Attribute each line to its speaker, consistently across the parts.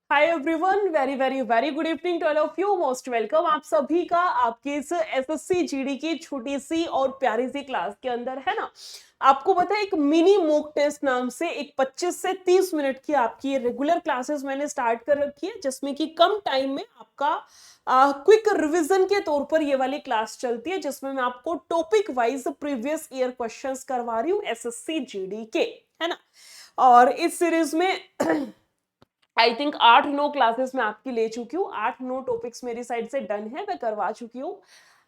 Speaker 1: Hi everyone, very very very good evening to all of you. Most welcome आप सभी का आपके इस एसएससी जीडी की छोटी सी और प्यारी सी क्लास के अंदर, है ना। आपको पता है, एक मिनी मॉक टेस्ट नाम से एक 25 से 30 मिनट की आपकी रेगुलर क्लासेस मैंने स्टार्ट कर रखी है, जिसमें कि कम टाइम में आपका क्विक रिवीजन के तौर पर ये वाली क्लास चलती है, जिसमें मैं आपको topic wise previous year questions करवा रही हूँ एसएससी जीडी के, है ना। और इस सीरीज में आई थिंक 8-9 क्लासेस मैं आपकी ले चुकी हूँ, 8-9 टॉपिक्स मेरी साइड से डन है, मैं करवा चुकी हूँ।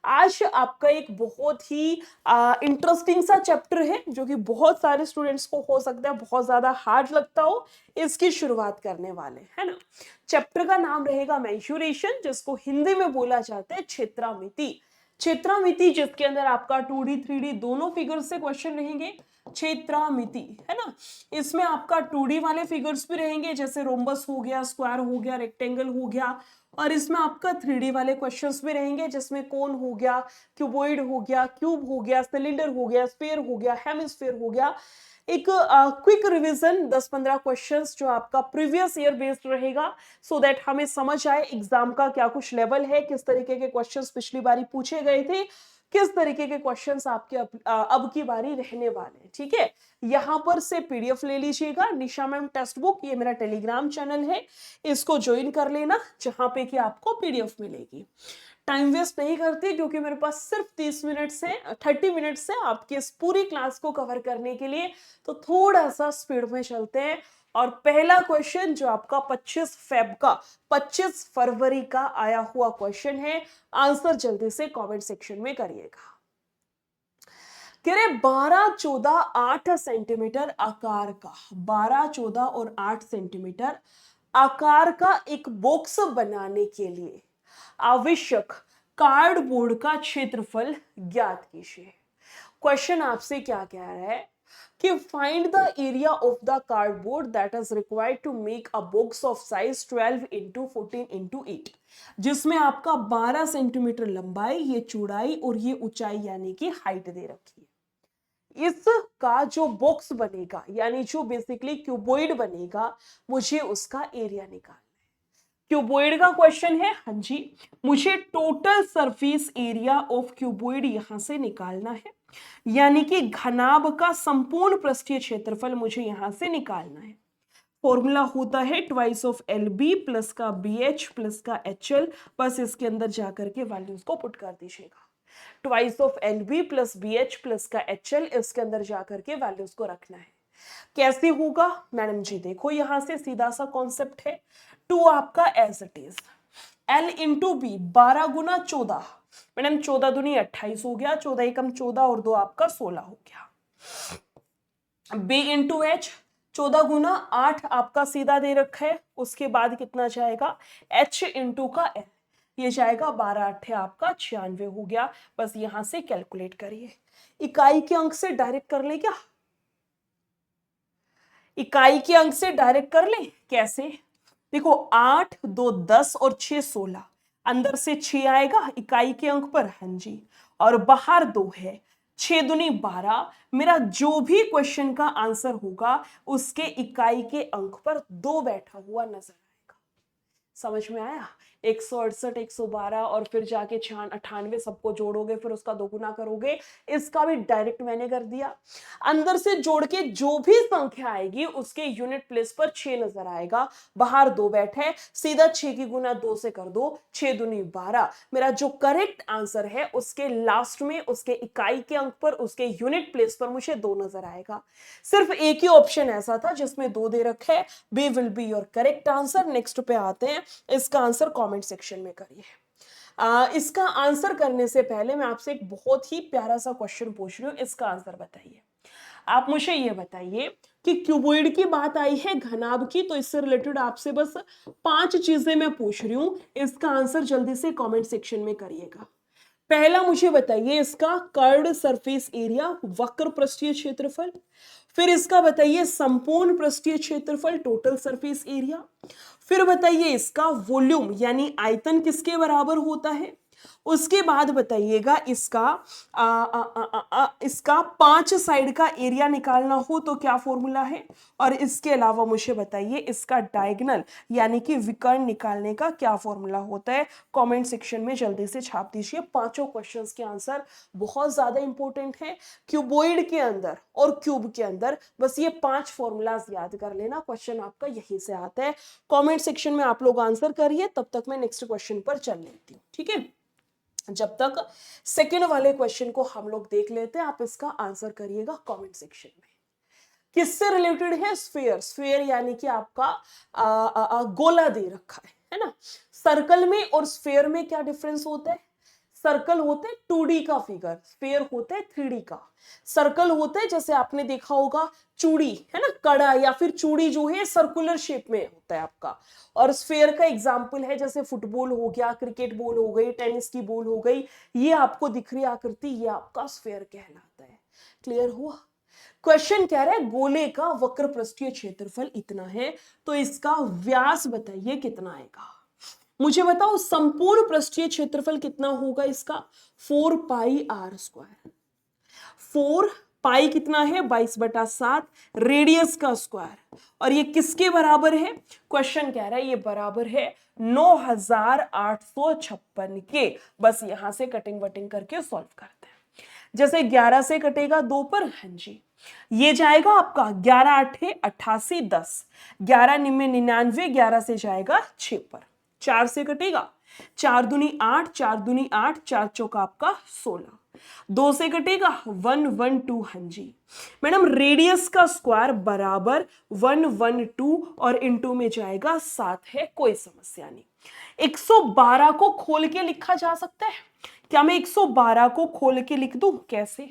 Speaker 1: आज आपका एक बहुत ही इंटरेस्टिंग सा चैप्टर है, जो कि बहुत सारे स्टूडेंट्स को हो सकता है बहुत ज्यादा हार्ड लगता हो। इसकी शुरुआत करने वाले, है ना। चैप्टर का नाम रहेगा मेंसुरेशन, जिसको हिंदी में बोला जाता है क्षेत्रामिति। क्षेत्रामिति जिसके अंदर आपका 2D 3D दोनों फिगर से क्वेश्चन रहेंगे। क्षेत्रामिति, है ना। इसमें आपका 2D वाले फिगर्स भी रहेंगे, जैसे रोम्बस हो गया, स्क्वायर हो गया, रेक्टेंगल हो गया। और इसमें आपका 3D वाले क्वेश्चंस भी रहेंगे, जिसमें कोन हो गया, क्यूबॉइड हो गया, क्यूब हो गया, सिलेंडर हो गया, स्फीयर हो गया, हेमिस्फीयर हो गया। एक क्विक रिवीजन 10-15 क्वेश्चंस जो आपका प्रीवियस ईयर बेस्ड रहेगा, सो दैट हमें समझ आए एग्जाम का क्या कुछ लेवल है, किस तरीके के क्वेश्चंस पिछली बारी पूछे गए थे, किस तरीके के क्वेश्चंस आपके अब की बारी रहने वाले हैं। ठीक है, यहां पर से पीडीएफ ले लीजिएगा, निशा मैम टेक्स्ट बुक, ये मेरा टेलीग्राम चैनल है, इसको ज्वाइन कर लेना, जहां पे कि आपको पीडीएफ मिलेगी। टाइम वेस्ट नहीं करती, क्योंकि मेरे पास सिर्फ 30 मिनट से आपकी इस पूरी क्लास को कवर करने के लिए, तो थोड़ा सा स्पीड में चलते हैं। और पहला क्वेश्चन जो आपका 25 फरवरी का आया हुआ क्वेश्चन है, आंसर जल्दी से कमेंट सेक्शन में करिएगा। कह रहे 12, 14, 8 सेंटीमीटर आकार का, 12, 14 और 8 सेंटीमीटर आकार का एक बॉक्स बनाने के लिए आवश्यक कार्डबोर्ड का क्षेत्रफल ज्ञात कीजिए। क्वेश्चन आपसे क्या कह रहा है कि find the area of the cardboard that is required to make a box of size 12x14x8, जिसमें आपका 12 सेंटीमीटर लंबाई, ये चौड़ाई और ये ऊंचाई यानी कि हाइट दे रखी है। इसका जो बॉक्स बनेगा, यानी जो बेसिकली क्यूबॉइड बनेगा, मुझे उसका एरिया निकालना है। क्यूबॉइड का क्वेश्चन है, हाँ जी। मुझे total surface area of cuboid यहां से निकालना है, यानी कि घनाभ का संपूर्ण पृष्ठीय क्षेत्रफल मुझे यहां से निकालना है। फॉर्मूला होता है twice of L B plus का बी एच प्लस का एच एल। बस इसके अंदर जाकर के वैल्यूज को पुट कर दीजिएगा। Twice of L B plus B H plus का एच एल, इसके अंदर जाकर के वैल्यूज को रखना है। कैसे होगा मैडम जी, देखो यहां से सीधा सा कॉन्सेप्ट है, टू आपका as it is L into B, 12 गुना 14, मैडम 14 दूनी 28 हो गया, 14 एकम 14 और 2 आपका 16 हो गया। बी इंटू एच, 14 गुना 8 आपका सीधा दे रखा है, उसके बाद कितना जाएगा, एच इंटू का एल, ये जाएगा 12 8 आपका 96 हो गया। बस यहां से कैलकुलेट करिए। इकाई के अंक से डायरेक्ट कर ले क्या, इकाई के अंक से डायरेक्ट कर ले, कैसे, देखो 8 2 10 और 6 16, अंदर से 6 आएगा इकाई के अंक पर, हाँ जी, और बाहर 2 है, 6 दूनी 12। मेरा जो भी क्वेश्चन का आंसर होगा, उसके इकाई के अंक पर 2 बैठा हुआ नजर आएगा। समझ में आया, 168 112 और फिर जाके 98 सबको जोड़ोगे, फिर उसका दोगुना करोगे। इसका भी डायरेक्ट मैंने कर दिया। अंदर से जोड़ के जो भी संख्या आएगी, उसके यूनिट प्लेस पर 6 नजर आएगा, बाहर 2 बैठे, सीधा 6 की गुना 2 से कर दो, 6 दूनी 12। मेरा जो करेक्ट आंसर है, उसके लास्ट में, उसके इकाई के अंक पर, उसके यूनिट प्लेस पर मुझे 2 नजर आएगा। सिर्फ एक ही ऑप्शन ऐसा था जिसमें 2 दे रखे है, B will be your correct answer. Next पे आते हैं, इसका आंसर कमेंट सेक्शन में करिए। इसका आंसर करने से पहले मैं आपसे एक बहुत ही प्यारा सा क्वेश्चन पूछ रही हूँ, इसका आंसर बताइए। आप मुझे ये बताइए कि क्यूबॉइड की बात आई है, घनाभ की, तो इससे रिलेटेड आपसे बस 5 चीजें मैं पूछ रही हूँ, इसका आंसर जल्दी से कमेंट सेक्शन में करिएगा। पहला मुझे बताइए इसका कर्ड सरफेस एरिया, वक्र पृष्ठीय क्षेत्रफल। फिर इसका बताइए संपूर्ण पृष्ठीय क्षेत्रफल, टोटल सरफेस एरिया। फिर बताइए इसका वॉल्यूम यानी आयतन किसके बराबर होता है। उसके बाद बताइएगा इसका 5 साइड का एरिया निकालना हो तो क्या फॉर्मूला है, और इसके अलावा मुझे बताइए इसका डायगोनल यानी कि विकर्ण निकालने का क्या फॉर्मूला होता है। कमेंट सेक्शन में जल्दी से छाप दीजिए। पांचों क्वेश्चंस के आंसर बहुत ज्यादा इंपॉर्टेंट है क्यूबॉइड के अंदर और क्यूब के अंदर। बस ये 5 फॉर्मूलाज याद कर लेना, क्वेश्चन आपका यहीं से आता है। कमेंट सेक्शन में आप लोग आंसर करिए, तब तक मैं नेक्स्ट क्वेश्चन पर चल लेती हूँ, ठीक है। जब तक सेकेंड वाले क्वेश्चन को हम लोग देख लेते हैं, आप इसका आंसर करिएगा कमेंट सेक्शन में। किससे रिलेटेड है? स्फीयर। स्फीयर यानी कि आपका गोला दे रखा है ना। सर्कल में और स्फीयर में क्या डिफरेंस होता है? सर्कल होते 2D का फिगर, स्फीयर होते 3D का। सर्कल होते हैं जैसे आपने देखा होगा चूड़ी है ना, कड़ा या फिर चूड़ी जो है सर्कुलर शेप में होता है आपका। और स्फीयर का एग्जांपल है जैसे फुटबॉल हो गया, क्रिकेट बॉल हो गई, टेनिस की बॉल हो गई, ये आपको दिख रही आकृति, ये आपका स्फीयर कहलाता है। क्लियर हुआ? क्वेश्चन कह रहा है गोले का वक्र पृष्ठीय क्षेत्रफल इतना है, तो इसका व्यास बताइए कितना आएगा। मुझे बताओ संपूर्ण पृष्ठीय क्षेत्रफल कितना होगा इसका? 4 पाई आर स्क्वायर। 4 पाई कितना है? 22/7 रेडियस का स्क्वायर। और ये किसके बराबर है? क्वेश्चन कह रहा है ये बराबर है 9856 के। बस यहां से कटिंग वटिंग करके सॉल्व करते हैं। जैसे 11 से कटेगा 2 पर, हाँ जी, ये जाएगा आपका 11 8 88 10, 11 निम्न 99, 11 से जाएगा 6 पर। 4 से कटेगा 4 दूनी 8, 4 दूनी 8, 4 चौका आपका 16। 2 से कटेगा 112, हाँ जी। मैडम रेडियस का स्क्वायर बराबर 112 और इनटू में जाएगा 7 है, कोई समस्या नहीं। 112 को खोल के लिखा जा सकता है क्या? मैं 112 को खोल के लिख दूं? कैसे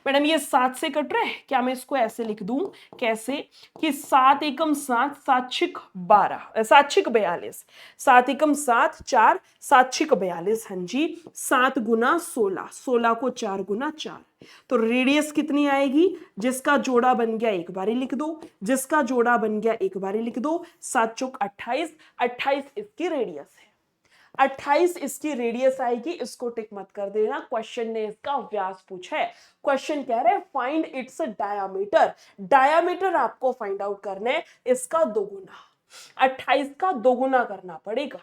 Speaker 1: मैडम? ये 7 से कट रहा है, क्या मैं इसको ऐसे लिख दूं? कैसे कि 7 एकम 7, 7 छिक 12, 7 छिक 42, 7 एकम 7, 4, 7 छिक 42, हाँ जी। 7 गुना 16, 16 को 4 गुना 4, तो रेडियस कितनी आएगी? जिसका जोड़ा बन गया एक बारी लिख दो, जिसका जोड़ा बन गया एक बारी लिख दो। 7 चौक 28, 28 इसकी रेडियस है। 28 इसकी रेडियस आएगी, इसको टिक मत कर देना, क्वेश्चन ने इसका व्यास पूछा है। क्वेश्चन कह रहे हैं फाइंड इट्स डायामीटर। डायामीटर आपको फाइंड आउट करना है इसका दोगुना, 28 का दोगुना करना पड़ेगा,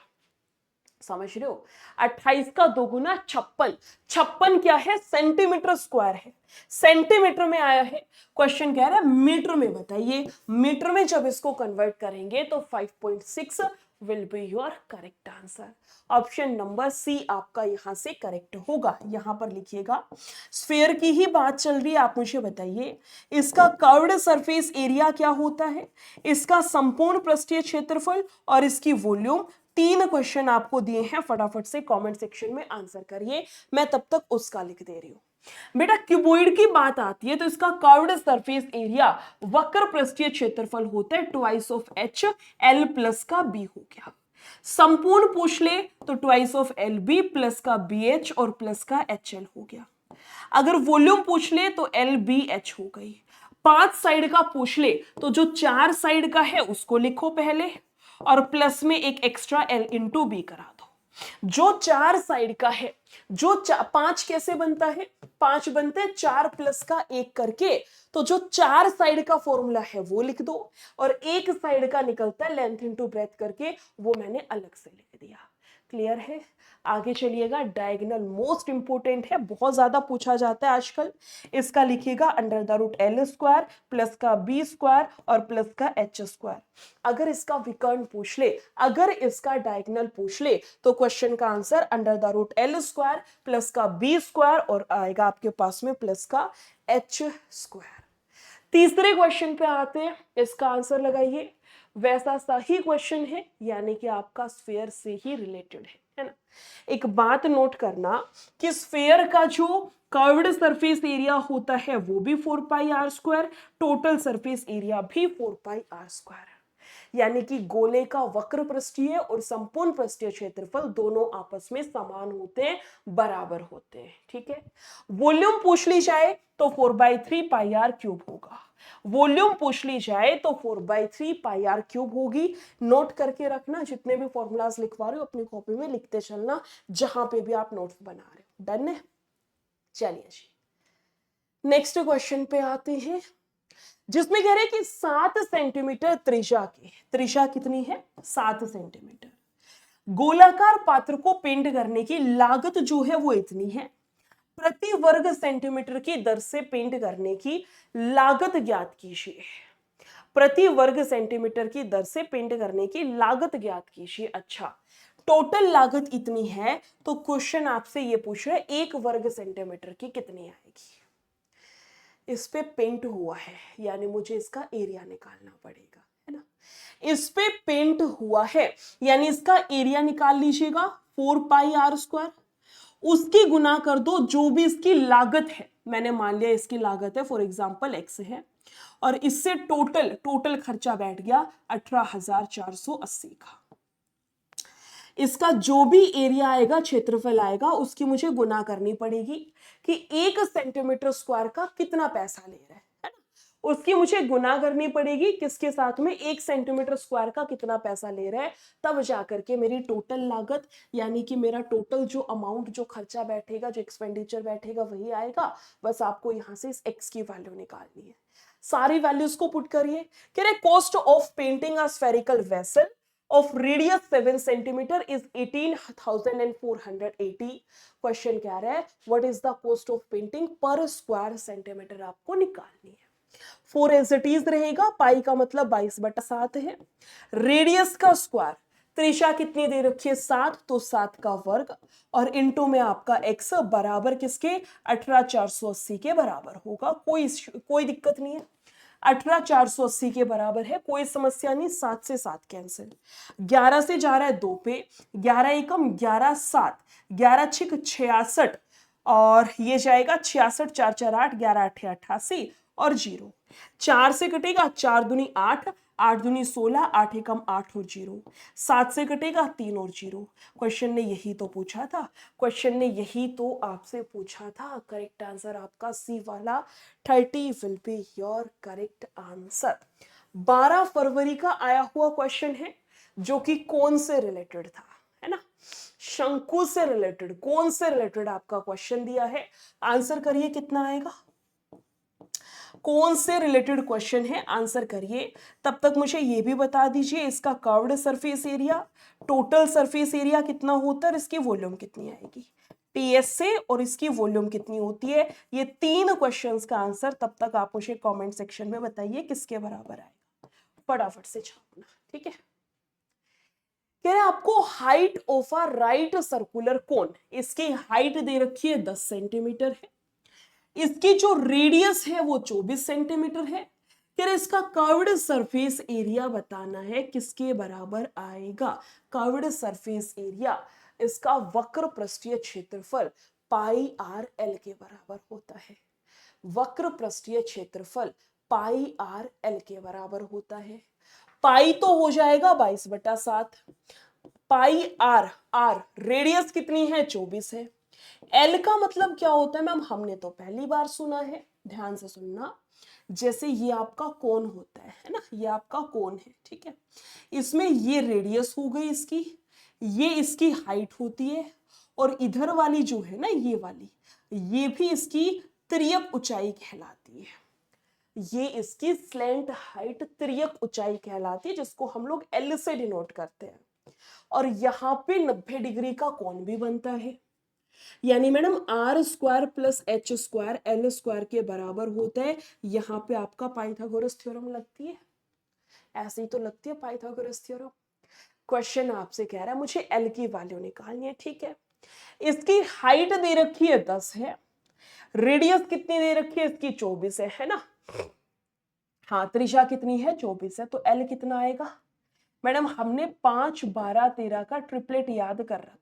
Speaker 1: समझ रहे हो? 28 का दोगुना 56, 56 क्या है? सेंटीमीटर स्क्वायर है, सेंटीमीटर में आया है। क्वेश्चन कह रहा है मीटर में बताइए। मीटर में जब इसको कन्वर्ट करेंगे तो 5.6 will be your correct answer. Option number C आपका यहां से करेक्ट होगा। यहां पर लिखिएगा स्फीयर की ही बात चल रही है, आप मुझे बताइए इसका कर्व्ड सरफेस एरिया क्या होता है, इसका संपूर्ण पृष्ठीय क्षेत्रफल और इसकी वॉल्यूम। 3 क्वेश्चन आपको दिए हैं, फटाफट से कमेंट सेक्शन में आंसर करिए, मैं तब तक उसका लिख दे रही हूं। बेटा क्यूबॉइड की बात आती है तो इसका कर्व्ड सरफेस एरिया वक्र पृष्ठीय क्षेत्रफल होता है twice of H L plus का बी हो गया। संपूर्ण पूछ ले तो twice of L B plus का बी एच और प्लस का एच एल हो गया। अगर वॉल्यूम पूछ ले तो एल बी एच हो गई। 5 साइड का पूछ ले तो जो 4 साइड का है उसको लिखो पहले और प्लस में एक एक्स्ट्रा एल इंटू बी करा दो। जो 4 साइड का है, जो 5 कैसे बनता है? 5 बनते 4 प्लस का 1 करके, तो जो 4 साइड का फॉर्मूला है वो लिख दो और एक साइड का निकलता है लेंथ इंटू ब्रेथ करके, वो मैंने अलग से लिख दिया। क्लियर है? आगे चलिएगा, डायगोनल मोस्ट इंपोर्टेंट है, बहुत ज्यादा पूछा जाता है आजकल। इसका लिखिएगा under the root L square plus का बी स्क्वायर और प्लस का एच स्क्वायर। अगर इसका विकर्ण पूछ ले, अगर इसका डायगोनल पूछ ले तो क्वेश्चन का answer under the root L square plus का बी स्क्वायर और आएगा आपके पास में प्लस का एच स्क्वायर। तीसरे क्वेश्चन पे आते हैं, इसका आंसर लगाइए। वैसा सही क्वेश्चन है, यानी कि आपका स्फीयर से ही रिलेटेड है ना। एक बात नोट करना कि स्फीयर का जो कर्व्ड सरफेस एरिया होता है वो भी 4 pi r square, total surface area भी 4 पाई आर स्क्वायर है। यानी कि गोले का वक्र पृष्ठीय और संपूर्ण पृष्ठीय क्षेत्रफल दोनों आपस में समान होते हैं, बराबर होते हैं। ठीक है, वॉल्यूम पूछ ली जाए तो 4/3 पाई आर क्यूब होगा। वॉल्यूम पूछ ली जाए तो 4/3 पाई आर क्यूब होगी। नोट करके रखना, जितने भी फॉर्मूलाज लिखवा रहे हो अपनी कॉपी में लिखते चलना, जहां पे भी आप नोट्स बना रहे हो। डन है? चलिए जी, नेक्स्ट क्वेश्चन पे आते हैं, जिसमें कह रहे हैं कि 7 सेंटीमीटर त्रिज्या की, त्रिज्या कितनी है? 7 सेंटीमीटर, गोलाकार पात्र को पेंट करने की लागत जो है वो इतनी है। प्रति वर्ग सेंटीमीटर की दर से पेंट करने की लागत ज्ञात कीजिए। प्रति वर्ग सेंटीमीटर की दर से पेंट करने की लागत ज्ञात कीजिए। अच्छा, टोटल लागत इतनी है, तो क्वेश्चन आपसे ये पूछ रहा है 1 वर्ग सेंटीमीटर की कितनी आएगी। इस पे पेंट हुआ है, यानी मुझे इसका एरिया निकालना पड़ेगा, है ना। इस पे पेंट हुआ है, यानी इसका एरिया निकाल लीजिएगा 4πr²। उसकी गुना कर दो जो भी इसकी लागत है, मैंने मान लिया इसकी लागत है फॉर एग्जांपल x है, और इससे टोटल खर्चा बैठ गया 18,480 का। इसका जो भी एरिया आएगा, क्षेत्रफल आएगा, उसकी मुझे गुना करनी पड़ेगी कि 1 सेंटीमीटर स्क्वायर का कितना पैसा ले रहा है ना। उसकी मुझे गुना करनी पड़ेगी किसके साथ में, 1 सेंटीमीटर स्क्वायर का कितना पैसा ले रहा है, तब जाकर के मेरी टोटल लागत, यानी कि मेरा टोटल जो अमाउंट, जो खर्चा बैठेगा, जो एक्सपेंडिचर बैठेगा, वही आएगा। बस आपको यहां से इस x की वैल्यू निकालनी है। सारी वैल्यूज को पुट करिए। कह रहे cost of painting a spherical vessel of radius 7 centimeter is 18,480। Question क्या रहा है, what is the cost of painting पर स्क्वायर सेंटीमीटर आपको निकालनी है। 4 एज इट इज रहेगा, पाई का मतलब 22/7 है। रेडियस का स्क्वायर, त्रिज्या कितनी दे रखी है 7, तो 7 का वर्ग, और इनटू में आपका x बराबर किसके, 18,480 के बराबर होगा। कोई दिक्कत नहीं है, 18,480 के बराबर है, कोई समस्या नहीं। 7 से 7 कैंसिल, 11 से जा रहा है 2 पे, 11 एकम 11 7, 11 छिक 66, और ये जाएगा 66, 4 4 8, 11 8 88 और 0। 4 से कटेगा 4 दूनी 8, 8 दूनी 16, 8 एकम 8 और 0। 7 से कटेगा 3 और 0। क्वेश्चन ने यही तो पूछा था, क्वेश्चन ने यही तो आपसे पूछा था। करेक्ट आंसर आपका सी वाला 30 will be your correct answer. 12 फरवरी का आया हुआ क्वेश्चन है, जो कि कौन से रिलेटेड था, है ना, शंकु से रिलेटेड, कौन से रिलेटेड आपका क्वेश्चन दिया है। आंसर करिए कितना आएगा, कौन से रिलेटेड क्वेश्चन है, आंसर करिए। तब तक मुझे ये भी बता दीजिए इसका curved surface area, total surface area कितना होता है और इसकी वॉल्यूम कितनी आएगी, टीएस से, और इसकी वॉल्यूम कितनी होती है। ये 3 क्वेश्चंस का आंसर तब तक आप मुझे कमेंट सेक्शन में बताइए किसके बराबर आएगा, फटाफट से छापना। ठीक है, कह रहे आपको height of a right circular cone, इसकी हाइट दे रखी है 10 सेंटीमीटर है, इसकी जो रेडियस है वो 24 सेंटीमीटर है। फिर इसका कर्व्ड सरफेस एरिया बताना है, किसके बराबर आएगा। कर्व्ड सरफेस एरिया, इसका वक्र पृष्ठीय क्षेत्रफल पाई आर एल के बराबर होता है। वक्र पृष्ठीय क्षेत्रफल पाई आर एल के बराबर होता है। पाई तो हो जाएगा 22/7, पाई आर, आर रेडियस कितनी है 24 है। एल का मतलब क्या होता है मैम, हमने तो पहली बार सुना है, ध्यान से सुनना। जैसे ये आपका कोन होता है ना, ये आपका कोन है, ठीक है, इसमें ये रेडियस हो गई इसकी, ये इसकी हाइट होती है, और इधर वाली जो है ना, ये वाली, ये भी इसकी तिर्यक ऊंचाई कहलाती है। ये इसकी स्लैंट हाइट, तिर्यक ऊंचाई कहलाती है, जिसको हम लोग एल से डिनोट करते हैं। और यहाँ पे 90 डिग्री का कोण भी बनता है, यानी madam R square plus H square L square के बराबर होता है। यहाँ पे आपका पाइथागोरस थ्योरम लगती है, ऐसे ही तो लगती है पाइथागोरस थ्योरम। क्वेश्चन आपसे कह रहा है मुझे एल की वैल्यू निकालनी है, ठीक है। इसकी हाइट दे रखी है 10 है, रेडियस कितनी दे रखी है इसकी 24 है ना। हाँ, त्रिज्या कितनी है 24 है, तो एल कितना आएगा मैडम, हमने 5 12 13 का ट्रिपलेट याद कर रखा है,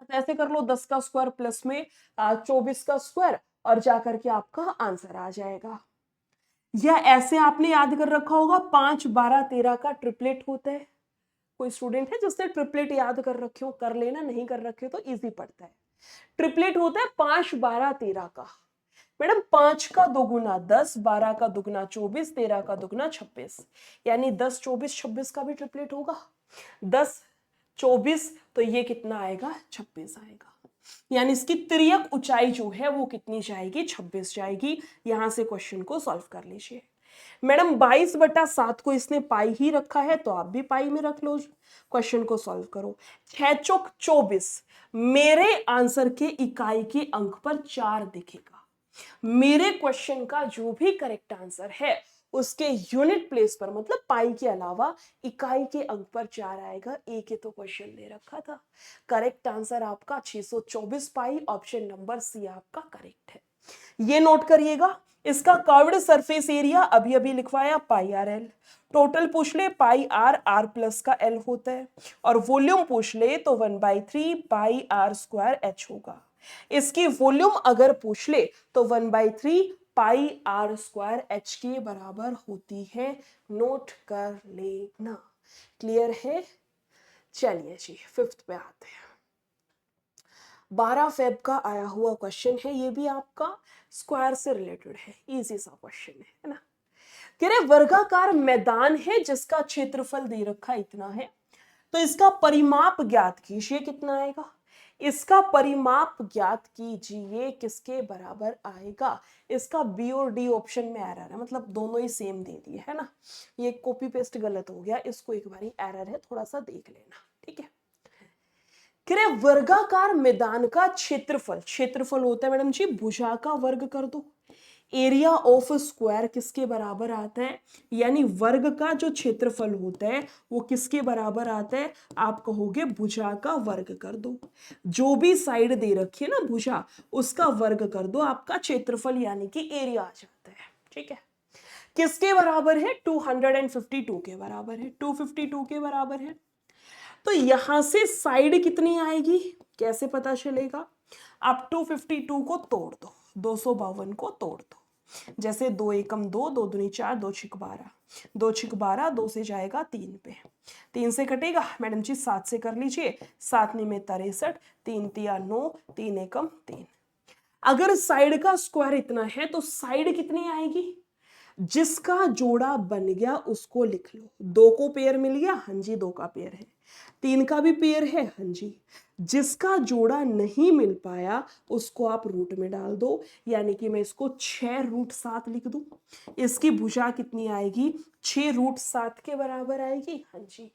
Speaker 1: तो ऐसे कर लो 10 का स्क्वायर प्लस में 24 का स्क्वायर, और जाकर के आपका आंसर आ जाएगा। या ऐसे आपने याद कर रखा होगा 5, 12, 13 का ट्रिपलेट होता है। कोई स्टूडेंट है जिसने ट्रिपलेट याद कर रखे हो, कर लेना, नहीं कर रखे हो तो इजी पड़ता है। ट्रिपलेट होता है 5, 12, 13 का। मैडम 5 का दोगुना 10, 12 का दुगना 24, 13 का दुगना 26, यानी 10, 24, 26 का भी ट्रिपलेट होगा। 10, 24 तो ये कितना आएगा, 26 आएगा। यानी इसकी तिर्यक ऊंचाई जो है वो कितनी जाएगी, 26 जाएगी। यहां से क्वेश्चन को सॉल्व कर लीजिए। मैडम 22/7 को इसने पाई ही रखा है तो आप भी पाई में रख लो। क्वेश्चन को सॉल्व करो। 6 चौक 24 मेरे आंसर के इकाई के अंक पर 4 दिखेगा। मेरे क्वेश्चन का जो भी करेक्ट आंसर है उसके यूनिट प्लेस पर, मतलब पाई के अलावा इकाई के अंक पर 4 आएगा। एक ही तो क्वेश्चन दे रखा था। करेक्ट आंसर आपका 624 पाई, ऑप्शन नंबर सी आपका करेक्ट है। ये नोट करिएगा। इसका कर्व्ड सरफेस एरिया अभी अभी लिखवाया पाई आर एल। टोटल पूछ ले पाई आर, आर प्लस का एल होता है। और वॉल्यूम पूछ ले तो 1/3 पाई आर स्क्वायर एच होगा। इसकी वॉल्यूम अगर पूछ ले तो 1/3 पाई आर स्क्वायर एच के बराबर होती है। नोट कर लेना। क्लियर है? चलिए जी, 5th पे आते हैं। 12 फेब का आया हुआ क्वेश्चन है। ये भी आपका स्क्वायर से रिलेटेड है, इजी सा क्वेश्चन है ना। कह रहे वर्गाकार मैदान है जिसका क्षेत्रफल दे रखा इतना है, तो इसका परिमाप ज्ञात कीजिए। कितना आएगा? इसका परिमाप ज्ञात कीजिए किसके बराबर आएगा? इसका बी और डी ऑप्शन में एरर है, मतलब दोनों ही सेम दे दिए है ना। ये कॉपी पेस्ट गलत हो गया, इसको एक बारी एरर है, थोड़ा सा देख लेना, ठीक है। कह वर्गाकार मैदान का क्षेत्रफल, क्षेत्रफल होता है मैडम जी भुजा का वर्ग कर दो। एरिया ऑफ स्क्वायर किसके बराबर आता है? यानी वर्ग का जो क्षेत्रफल होता है वो किसके बराबर आता है? आप कहोगे भुजा का वर्ग कर दो। जो भी साइड दे रखी है ना भुजा, उसका वर्ग कर दो, आपका क्षेत्रफल यानी कि एरिया आ जाता है। ठीक है, किसके बराबर है? 252 के बराबर है। 252 के बराबर है। तो यहां से साइड कितनी आएगी कैसे पता चलेगा? आप 252 को तोड़ दो, 252 को तोड़ दो। जैसे 2 एकम 2, 2 दूनी 4, 2 छिक 12, 2 छिक 12, 2 से जाएगा 3 पे, 3 से कटेगा मैडम जी 7 से कर लीजिए, 7 में 63, 3 तिया 9, 3 एकम 3। अगर साइड का स्क्वायर इतना है तो साइड कितनी आएगी? जिसका जोड़ा बन गया उसको लिख लो। 2 को पेयर मिल गया, हाँ जी 2 का पेयर है। 3 का भी पेयर है, हाँ जी। जिसका जोड़ा नहीं मिल पाया उसको आप रूट में डाल दो, यानी कि मैं इसको 6√7 लिख दूं। इसकी भुजा कितनी आएगी? 6√7 के बराबर आएगी, हाँ जी।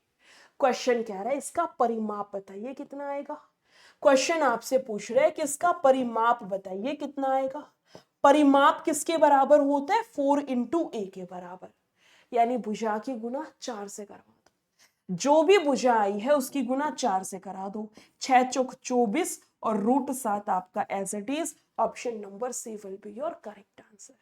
Speaker 1: क्वेश्चन कह रहा है इसका परिमाप बताइए कितना आएगा। क्वेश्चन आपसे पूछ रहा है कि इसका परिमाप बताइए कितना आएगा। परिमाप किसके बराबर होता है? 4 × a के बराबर, यानी भुजा की गुना 4 से करवा दो। जो भी भुजा आई है उसकी गुना 4 से करा दो। 6 चौक 24 और √7 आपका as it is. Option number C will be your correct answer.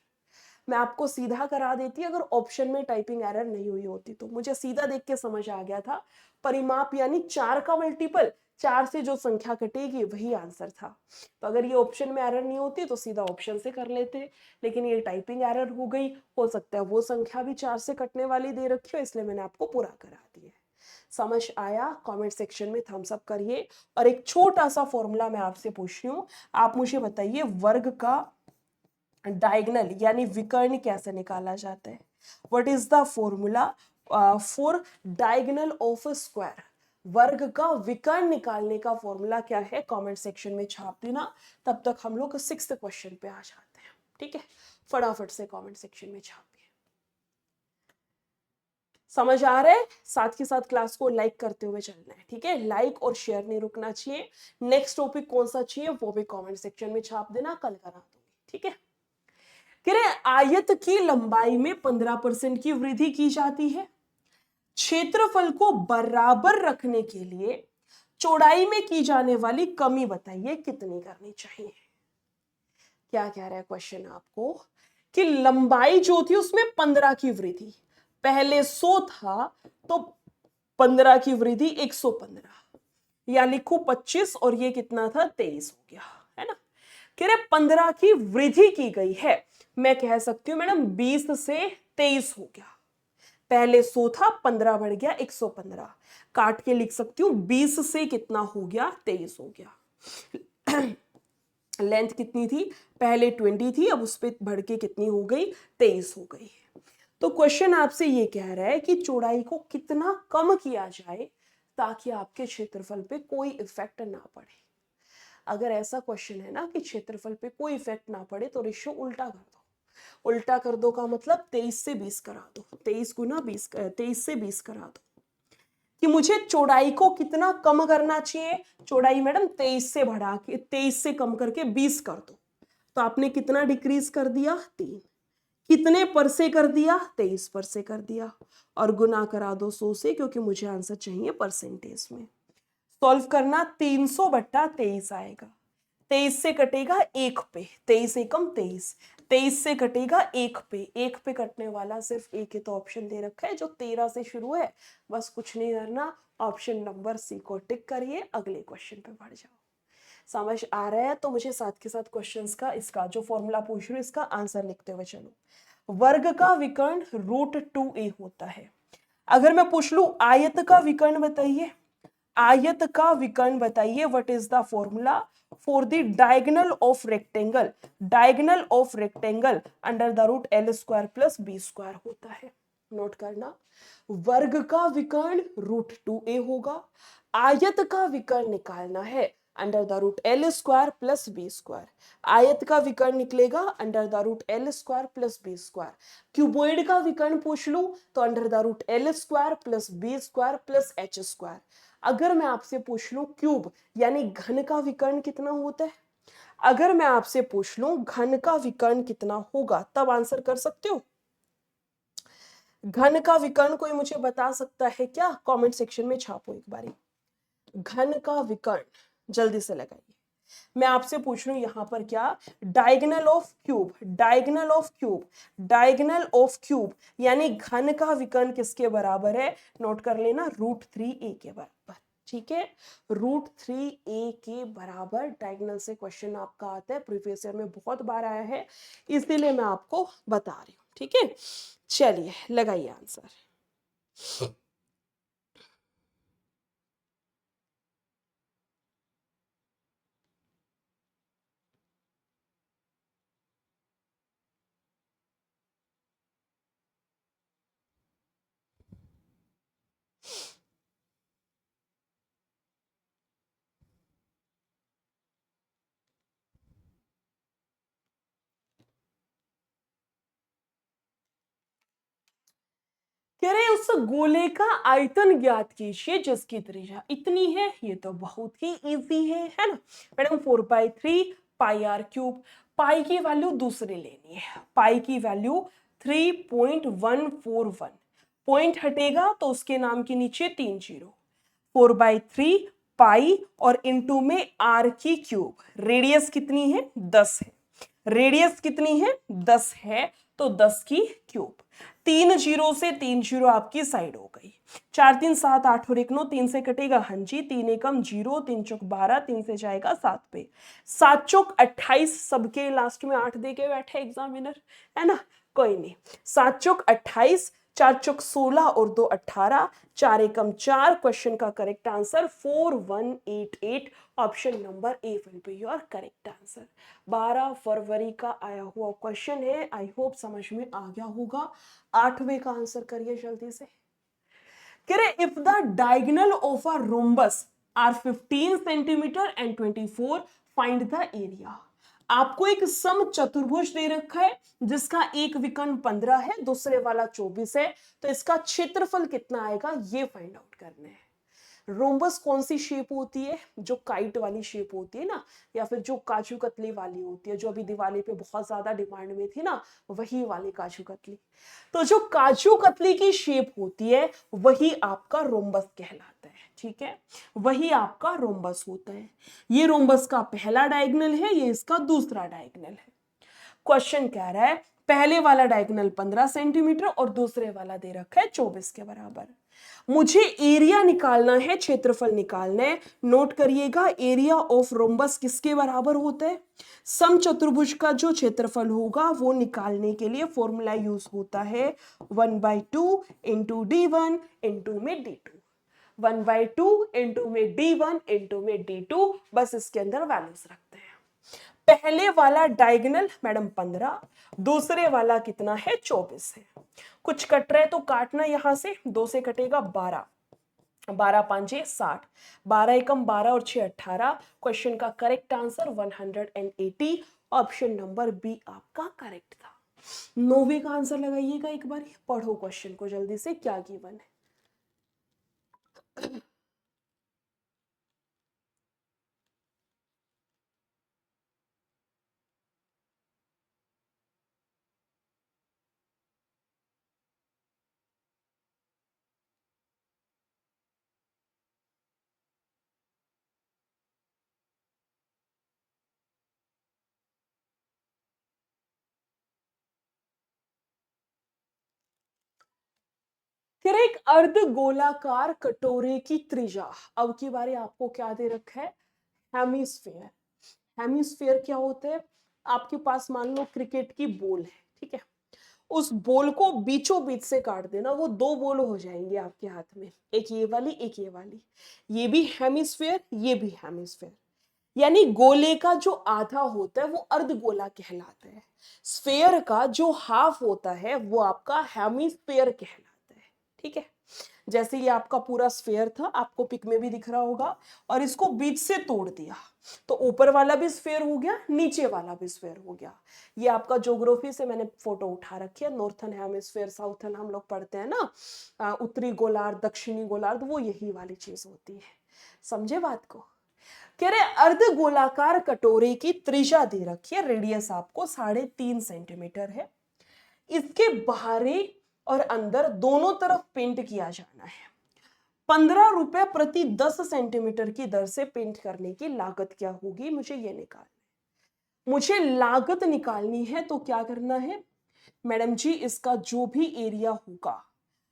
Speaker 1: मैं आपको सीधा करा देती अगर ऑप्शन में टाइपिंग एरर नहीं हुई होती तो। मुझे सीधा देख के समझ आ गया था परिमाप यानी 4 का मल्टीपल, 4 से जो संख्या कटेगी वही आंसर था। तो अगर ये ऑप्शन में एरर नहीं होती तो सीधा ऑप्शन से कर लेते, लेकिन ये टाइपिंग एरर हो गई। हो सकता है वो संख्या भी 4 से कटने वाली दे रखी हो, इसलिए मैंने आपको पूरा करा दिया। समझ आया? कमेंट सेक्शन में थम्स अप करिए। और एक छोटा सा फॉर्मूला मैं आपसे पूछ रही हूँ, आप मुझे बताइए वर्ग का डायगोनल यानी विकर्ण कैसे निकाला जाता है? What is the formula for diagonal of a square? वर्ग का विकर्ण निकालने का फॉर्मूला क्या है? कमेंट सेक्शन में छाप देना। तब तक हम लोग 6th क्वेश्चन पे आ जाते हैं। ठीक है, फटाफट से कमेंट सेक्शन में छापिए। समझ आ रहा है? साथ के साथ क्लास को लाइक करते हुए चलना है, ठीक है। लाइक और शेयर नहीं रुकना चाहिए। नेक्स्ट टॉपिक कौन सा चाहिए वो भी कमेंट सेक्शन में छाप देना, कल करा दूंगी, ठीक है। कह रहे आयत की लंबाई में 15% की वृद्धि की जाती है। क्षेत्रफल को बराबर रखने के लिए चौड़ाई में की जाने वाली कमी बताइए कितनी करनी चाहिए। क्या कह रहा है क्वेश्चन आपको कि लंबाई जो थी उसमें 15 की वृद्धि, पहले 100 था तो 15 की वृद्धि 115, या लिखो 25 और ये कितना था 23 हो गया, है ना। कह रहे 15 की वृद्धि की गई है। मैं कह सकती हूँ मैडम 20 से 23 हो गया, पहले 100 था, 15 बढ़ गया 115। काट के लिख सकती हूँ 20 से कितना हो गया, 23 हो गया। लेंथ कितनी थी, पहले 20 थी, अब उस पर बढ़ के कितनी हो गई, 23 हो गई। तो क्वेश्चन आपसे ये कह रहा है कि चौड़ाई को कितना कम किया जाए ताकि आपके क्षेत्रफल पे कोई इफेक्ट ना पड़े। अगर ऐसा क्वेश्चन है ना कि क्षेत्रफल पे कोई इफेक्ट ना पड़े तो रेशियो उल्टा कर दो। उल्टा कर दो का मतलब 23 से 20 करा दो, 23 गुना 20, 23 से 20 करा दो कि मुझे चौड़ाई को कितना कम करना चाहिए। चौड़ाई मैडम 23 से बढ़ा के 23 से कम करके 20 कर दो, तो आपने कितना डिक्रीज कर दिया, 3। कितने पर से कर दिया, 23 पर से कर दिया, और गुना करा दो 100 से, क्योंकि मुझे आंसर चाहिए परसेंटेज में। सॉल्व करना, 300/23 आएगा। 23 से कटेगा 1 पे, 23 एकम 23, 23 से कटेगा 1 पे, 1 पे कटने वाला सिर्फ एक ही तो ऑप्शन दे रखा है जो 13 से शुरू है। बस कुछ नहीं करना, ऑप्शन नंबर सी को टिक करिए, अगले क्वेश्चन पे बढ़ जाओ। समझ आ रहा है तो मुझे साथ के साथ क्वेश्चंस का, इसका जो फॉर्मूला पूछ रही हूँ इसका आंसर लिखते हुए चलो। वर्ग का विकर्ण √2a होता है। अगर मैं पूछ लूं आयत का विकर्ण बताइए, आयत का विकर्ण बताइए, what is the formula for the diagonal of rectangle, diagonal of rectangle under the root L² + B² होता है। नोट करना, वर्ग का विकर्ण √2a होगा, आयत का विकर्ण निकालना है under the root L² + B²। आयत का विकर्ण निकलेगा under the root L² + B²। Cuboid का विकर्ण पूछ लूं तो under the root L² + B² + H²। अगर मैं आपसे पूछ लूं क्यूब यानी घन का विकर्ण कितना होता है, अगर मैं आपसे पूछ लूं घन का विकर्ण कितना होगा, तब आंसर कर सकते हो। घन का विकर्ण कोई मुझे बता सकता है क्या, कमेंट सेक्शन में छापो एक बारी। घन का विकर्ण जल्दी से लगाइए। मैं आपसे पूछ रही हूं यहां पर क्या, diagonal of cube, diagonal of cube, diagonal of cube यानी घन का विकर्ण किसके बराबर है, नोट कर लेना, √3a के बराबर। ठीक है, √3a के बराबर डायगोनल से क्वेश्चन आपका आता है, प्रीवियस ईयर में बहुत बार आया है, इसीलिए मैं आपको बता रही हूँ। ठीक है, चलिए लगाइए आंसर। कह रहे उस गोले का आयतन ज्ञात कीजिए जिसकी त्रिज्या इतनी है। ये तो बहुत ही इजी है ना मैडम, 4/3 πr³। पाई की वैल्यू दूसरे लेनी है, पाई की वैल्यू 3.141, पॉइंट हटेगा तो उसके नाम के नीचे 3 जीरो। 4/3 पाई और इंटू में r की क्यूब, रेडियस कितनी है, 10 है, रेडियस कितनी है, 10 है, तो 10 की क्यूब। 3 जीरो से 3 जीरो आपकी साइड हो गई। 4 3 7 8 और 1 9, 3 से कटेगा हाँ जी, 3 एकम 0, 3 चौक 12, 3 से जाएगा 7 पे, 7 चौक 28, सबके लास्ट में 8 दे के बैठे एग्जामिनर, है ना, कोई नहीं। 7 चौक 28, 4 चौक 16 और 2 18, 4 एकम 4, क्वेश्चन का correct answer 4188, option number A will be your correct answer. 12 फरवरी का आया हुआ क्वेश्चन है, आई होप समझ में आ गया होगा। 8वें का आंसर करिए जल्दी से। कह रहे if the diagonal of a rhombus are 15 centimetre and 24, find the area. आपको एक सम चतुर्भुज दे रखा है जिसका एक विकर्ण 15 है, दूसरे वाला 24 है, तो इसका क्षेत्रफल कितना आएगा ये फाइंड आउट करना है। रोम्बस कौन सी शेप होती है, जो काइट वाली शेप होती है ना, या फिर जो काजू कतली वाली होती है, जो अभी दिवाली पे बहुत ज्यादा डिमांड में थी ना, वही वाली काजू कतली। तो जो काजू कतली की शेप होती है वही आपका रोम्बस कहलाता है। ठीक है, वही आपका रोम्बस होता है। ये रोम्बस का पहला डायगोनल है, ये इसका दूसरा डायगोनल है। क्वेश्चन कह रहा है पहले वाला डायगोनल 15 सेंटीमीटर और दूसरे वाला दे रखा है 24 के बराबर। मुझे एरिया निकालना है, क्षेत्रफल निकालना है। नोट करिएगा, एरिया ऑफ रोम्बस किसके बराबर होता है? समचतुर्भुज का जो क्षेत्रफल होगा वो निकालने के लिए फॉर्मूला यूज होता है 1/2 इंटू D1 इंटू में D2। 1/2 इंटू में D1 इंटू में D2, बस इसके अंदर वैल्यूज रखते हैं। पहले वाला डायगोनल मैडम 15, दूसरे वाला कितना है? 24 है। कुछ कट रहा है तो काटना, यहां से 2 से कटेगा 12, 12 5 60, 12 एकम 12 और 6 18। क्वेश्चन का correct answer 180, option number B आपका करेक्ट था। 9वें का आंसर लगाइएगा, एक बार पढ़ो क्वेश्चन को जल्दी से, क्या गिवन है। फिर एक अर्ध गोलाकार कटोरे की त्रिज्या, अब की बारी आपको क्या दे रखा है? हेमिस्फेयर। हेमिस्फेयर क्या होता है? आपके पास मान लो क्रिकेट की बॉल है, ठीक है, उस बॉल को बीचों बीच से काट देना, वो 2 बॉल हो जाएंगे आपके हाथ में, एक ये वाली एक ये वाली। ये भी हेमिस्फेयर, ये भी हेमिस्फेयर। यानी गोले का जो आधा होता है वो अर्धगोला कहलाता है, स्फेयर का जो हाफ होता है वो आपका हेमिस्फेयर कहलाता है। ठीक है, जैसे ये आपका पूरा स्फेयर था, आपको पिक में भी दिख रहा होगा, और इसको बीच से तोड़ दिया तो ऊपर वाला भी स्फेयर हो गया, नीचे वाला भी स्फेयर हो गया। ये आपका ज्योग्राफी से मैंने फोटो उठा रखी है, नॉर्थन हेमिस्फेयर साउथर्न हम लोग पढ़ते हैं ना, उत्तरी गोलार्ध दक्षिणी गोलार्ध, वो यही वाली चीज होती है। समझे बात को? कह रहे अर्ध गोलाकार कटोरे की त्रिज्या दे रखी है, रेडियस आपको 3.5 सेंटीमीटर है। इसके बाहरी और अंदर दोनों तरफ पेंट किया जाना है। 15 रुपए प्रति 10 सेंटीमीटर की दर से पेंट करने की लागत क्या होगी, मुझे ये निकालना। मुझे लागत निकालनी है तो क्या करना है मैडम जी, इसका जो भी एरिया होगा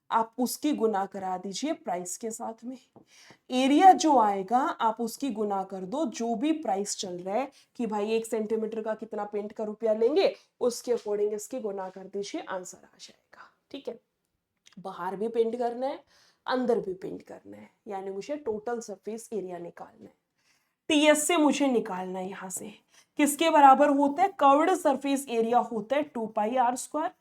Speaker 1: आप उसकी गुना करा दीजिए प्राइस के साथ में। एरिया जो आएगा आप उसकी गुना कर दो, जो भी प्राइस चल रहा है कि भाई 1 सेंटीमीटर का कितना पेंट का रुपया लेंगे, उसके अकॉर्डिंग इसकी गुना कर दीजिए, आंसर आ जाएगा। ठीक है, बाहर भी पेंट करना है, अंदर भी पेंट करना है, यानी मुझे टोटल सरफेस एरिया निकालना है। टीएस से मुझे निकालना है, यहां से किसके बराबर होता है? कर्व्ड सरफेस एरिया होता है 2πr²।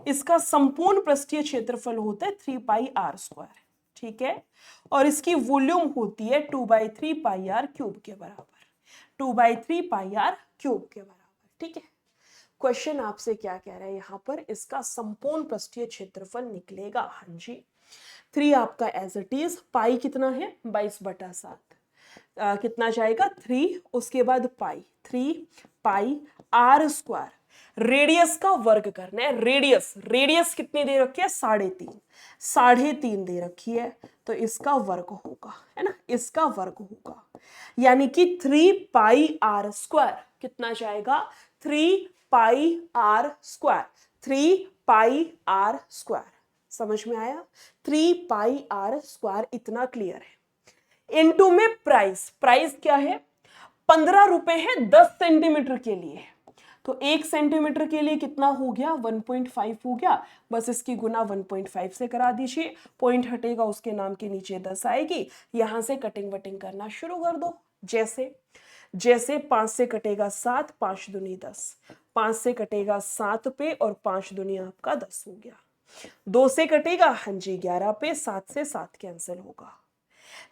Speaker 1: इसका संपूर्ण पृष्ठीय क्षेत्रफल होता है 3πr²। ठीक है, और इसकी वॉल्यूम होती है 2/3πr³ के बराबर, 2/3πr³ के बराबर। ठीक है, क्वेश्चन आपसे क्या कह रहा है यहां पर? इसका संपूर्ण पृष्ठीय क्षेत्रफल निकलेगा, हाँ जी 3 आपका एज इट इज, पाई कितना है 22/7, कितना जाएगा 3, उसके बाद पाई 3πr²। रेडियस का वर्ग करना है, रेडियस रेडियस कितनी दे रखी है? 3.5, 3.5 दे रखी है, तो इसका वर्ग होगा, है ना, इसका वर्ग होगा, यानी कि 3πr²। कितना जाएगा? 3πr², 3πr²। समझ में आया? 3πr², इतना क्लियर है। इनटू में प्राइस, प्राइस क्या है? 15 रुपए है 10 सेंटीमीटर के लिए, तो 1 सेंटीमीटर के लिए कितना हो गया? 1.5 हो गया, बस इसकी गुना 1.5 से करा दीजिए, पॉइंट हटेगा उसके नाम के नीचे 10 आएगी, यहां से कटिंग वटिंग करना शुरू कर दो। जैसे जैसे 5 से कटेगा 7, 5 दूनी 10, 5 से कटेगा 7 पे और 5 दूनी आपका 10 हो गया। 2 से कटेगा, हाँ जी 11 पे, 7 से 7 कैंसिल होगा,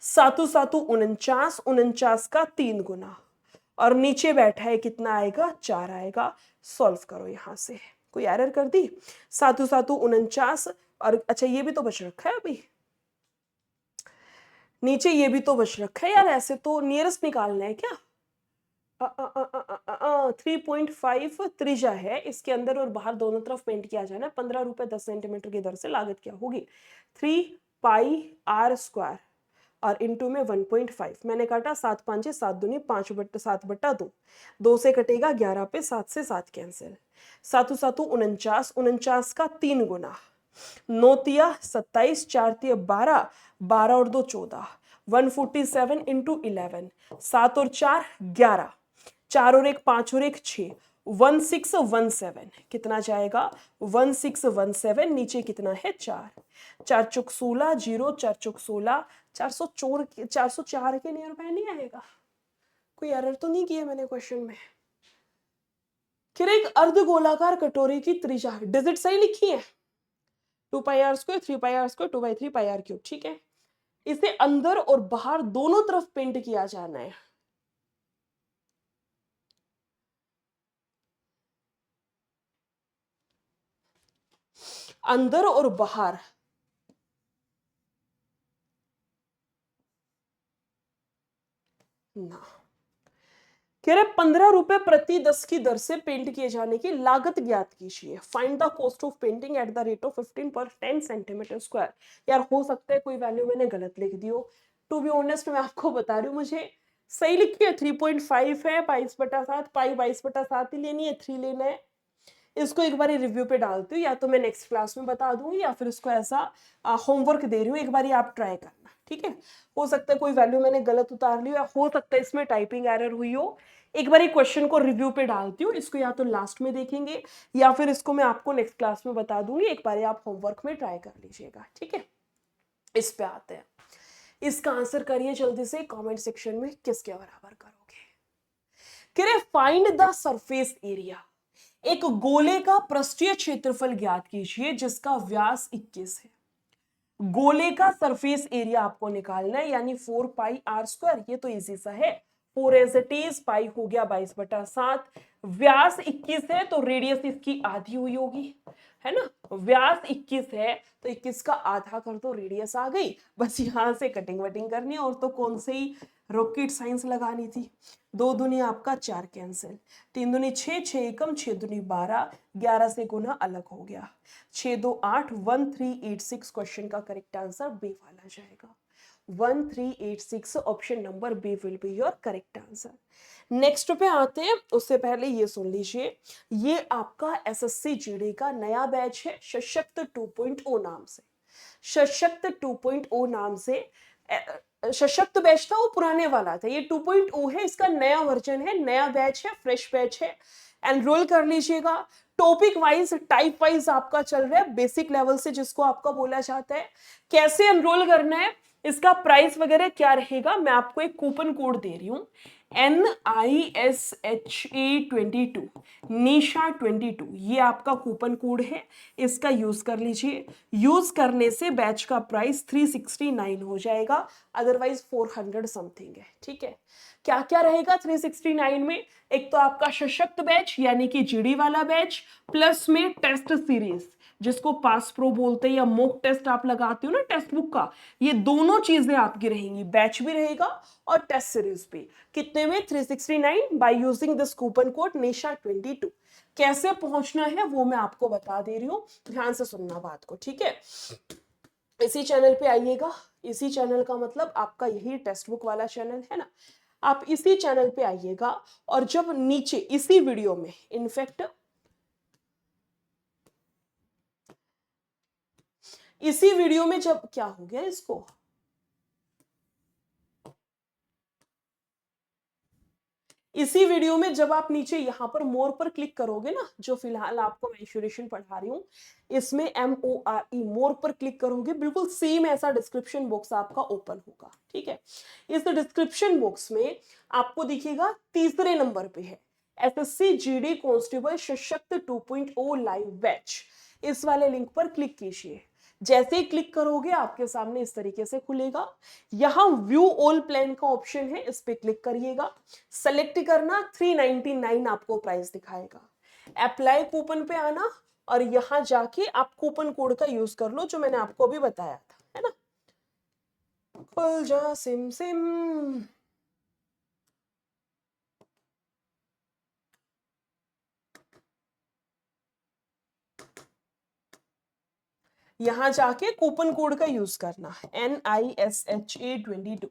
Speaker 1: 7 7 49, 49 का 3 गुना, और नीचे बैठा है कितना आएगा? 4 आएगा। सॉल्व करो यहां से, कोई एरर कर दी? 7 7 49, और अच्छा ये भी तो बच रखा है अभी, नीचे ये भी तो बच रखा है यार, ऐसे तो नियरेस्ट निकालना है क्या? 3.5 त्रिज्या है, इसके अंदर और बाहर दोनों तरफ पेंट किया जाना है। 15 रुपए 10 सेंटीमीटर की दर से लागत क्या होगी? 3πr² और इंटू में 1.5, मैंने काटा 7 5 7 दूनी 5/7/2, 2 से कटेगा 11 पे, 7 से 7 कैंसिल, 7 7 49, 49 का 3 गुना, 9 तिया 27, 4 तिया 12, 12 और 2 14, 147 इंटू 11, 7 और 4 11, 4 और 1 5 और 1 6, 1617 कितना जाएगा 1617, नीचे कितना है 4, 4 चौक 16, 0 4 चौक 16, 404 के नियर बाय नहीं आएगा। कोई एरर तो नहीं किया मैंने क्वेश्चन में। फिर एक अर्धगोलाकार कटोरी की त्रिज्या, डिजिट सही लिखी है, 2 pi r square 3 pi r square 2 by 3 pi r cube, ठीक है। इसे अंदर और बाहर दोनों तरफ पेंट किया जाना है। अंदर और बाहर ना, कह रहे 15 रुपए प्रति 10 की दर से पेंट किए जाने की लागत ज्ञात कीजिए। Find the cost of painting at the rate of 15 पर 10 सेंटीमीटर स्क्वायर। यार हो सकता है कोई वैल्यू मैंने गलत लिख दी हो, टू बी ऑनेस्ट मैं आपको बता रही हूँ, मुझे सही लिखी है 3.5 है, 22/7 पाई 22/7 ही लेनी है, 3 लेना है। इसको एक बार रिव्यू पे डालती हूँ, या तो मैं नेक्स्ट क्लास में बता दूंगी या फिर इसको ऐसा होमवर्क दे रही हूँ, एक बार आप ट्राई करना, ठीक है। हो सकता है कोई वैल्यू मैंने गलत उतार ली हो, या हो सकता है इसमें टाइपिंग एरर हुई हो। एक बार क्वेश्चन को रिव्यू पे डालती हूँ, इसको या तो लास्ट में देखेंगे या फिर इसको मैं आपको नेक्स्ट क्लास में बता दूंगी, एक बार आप होमवर्क में ट्राई कर लीजिएगा, ठीक है। इस पे आते हैं, इसका आंसर करिए जल्दी से कमेंट सेक्शन में, किसके बराबर करोगे। कह रहे फाइंड द सरफेस एरिया, एक गोले का पृष्ठीय क्षेत्रफल ज्ञात कीजिए जिसका व्यास 21 है। गोले का सरफेस एरिया आपको निकालना है, यानी 4 पाई आर स्क्वायर, ये तो इजी सा है, 4 एज इट इज, पाई हो गया 22/7, व्यास 21 है तो रेडियस इसकी आधी हुई होगी, है ना। व्यास 21 है तो 21 का आधा कर दो, रेडियस आ गई। बस यहां से कटिंग वटिंग करनी है, और तो कौन से ही रॉकेट साइंस लगानी थी। 2 दूनी आपका 4 कैंसिल, 3 दूनी 6, 6 एकम 6 दूनी 12, 11 से गुना अलग हो गया, 6 2 8, 1386 क्वेश्चन का करेक्ट आंसर बी वाला जाएगा। 1386 option number B will be your correct answer. Next पे आते हैं, उससे पहले ये सुन लीजिए, ये आपका एसएससी जीडी का नया बैच है सशक्त 2.0 नाम से। सशक्त 2.0 नाम से, सशक्त बैच था वो पुराने वाला था, ये 2.0 है, इसका नया वर्जन है, नया बैच है, फ्रेश बैच है। एनरोल कर लीजिएगा। टॉपिक वाइज टाइप वाइज आपका चल रहा है, बेसिक लेवल से जिसको आपका बोला जाता है। कैसे एनरोल करना है, इसका प्राइस वगैरह क्या रहेगा, मैं आपको एक कूपन कोड दे रही हूं, NISHE22, निशा 22, ये आपका कूपन कोड है, इसका यूज कर लीजिए। यूज करने से बैच का प्राइस 369 हो जाएगा, अदरवाइज 400 समथिंग है, ठीक है। क्या क्या रहेगा 369 में, एक तो आपका सशक्त बैच यानी कि जीडी वाला बैच, प्लस में टेस्ट सीरीज जिसको पास प्रो बोलते हैं, या मॉक टेस्ट आप लगाते हो ना टेक्स्ट बुक का, ये दोनों चीजें आपकी रहेंगी, बैच भी रहेगा और टेस्ट सीरीज भी। कितने में 369 by using this coupon code Nisha 22। कैसे पहुंचना है वो मैं आपको बता दे रही हूं, ध्यान से सुनना बात को, ठीक है। इसी चैनल पे आइएगा, इसी चैनल का मतलब आपका यही टेक्स्ट बुक वाला चैनल है ना, आप इसी चैनल पे आइएगा। और जब नीचे इसी वीडियो में, इनफैक्ट इसी वीडियो में जब, क्या हो गया इसको, इसी वीडियो में जब आप नीचे यहां पर मोर पर क्लिक करोगे ना, जो फिलहाल आपको मेंशुरेशन पढ़ा रही हूं, इसमें MORE मोर पर क्लिक करोगे, बिल्कुल सेम ऐसा डिस्क्रिप्शन बॉक्स आपका ओपन होगा, ठीक है। इस डिस्क्रिप्शन बॉक्स में आपको दिखेगा तीसरे नंबर पे है एसएससी जीडी कांस्टेबल सशक्त 2.0 लाइव बैच, इस वाले लिंक पर क्लिक कीजिए। जैसे ही क्लिक करोगे आपके सामने इस तरीके से खुलेगा, यहां व्यू ऑल प्लान का ऑप्शन है, इस पे क्लिक करिएगा, सेलेक्ट करना, 399 आपको प्राइस दिखाएगा। अप्लाई कूपन पे आना और यहां जाके आप कूपन कोड का यूज कर लो जो मैंने आपको अभी बताया था, है ना। खुल जा सिम सिम, यहां जाके कूपन कोड का यूज करना, NISHE22।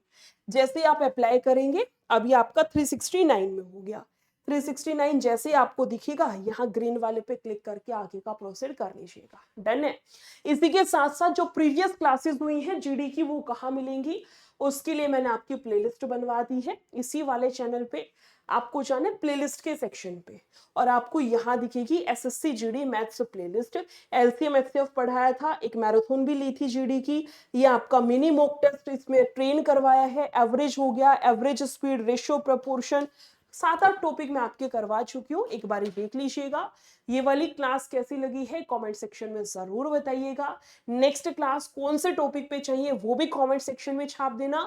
Speaker 1: जैसे आप अप्लाई करेंगे, अभी आपका 369 में हो गया, 369 जैसे आपको दिखेगा, यहाँ ग्रीन वाले पे क्लिक करके आगे का प्रोसीड कर लीजिएगा। डन है। इसी के साथ साथ जो प्रीवियस क्लासेस हुई हैं जीडी की, वो कहाँ मिलेंगी, उसके लिए मैंने आपकी प्लेलिस्ट बनवा दी है। इसी वाले चैनल पे आपको जाना है प्लेलिस्ट के सेक्शन पे, और आपको यहाँ दिखेगी SSC GD maths playlist. LCM HCF पढ़ाया था, एक मैराथन भी ली थी जीडी की, ये आपका मिनी मॉक टेस्ट इसमें ट्रेन करवाया है, एवरेज हो गया, average speed, ratio, proportion, 7-8 topic मैं आपके करवा चुकी हूँ, एक बारी देख लीजिएगा। ये वाली क्लास कैसी लगी है कमेंट सेक्शन में जरूर बताइएगा। नेक्स्ट क्लास कौन से टॉपिक पे चाहिए वो भी कमेंट सेक्शन में छाप देना,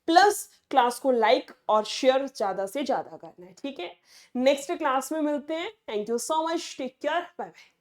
Speaker 1: प्लस क्लास को लाइक और शेयर ज्यादा से ज्यादा करना है, ठीक है। नेक्स्ट क्लास में मिलते हैं। Thank you so much, take care, bye bye.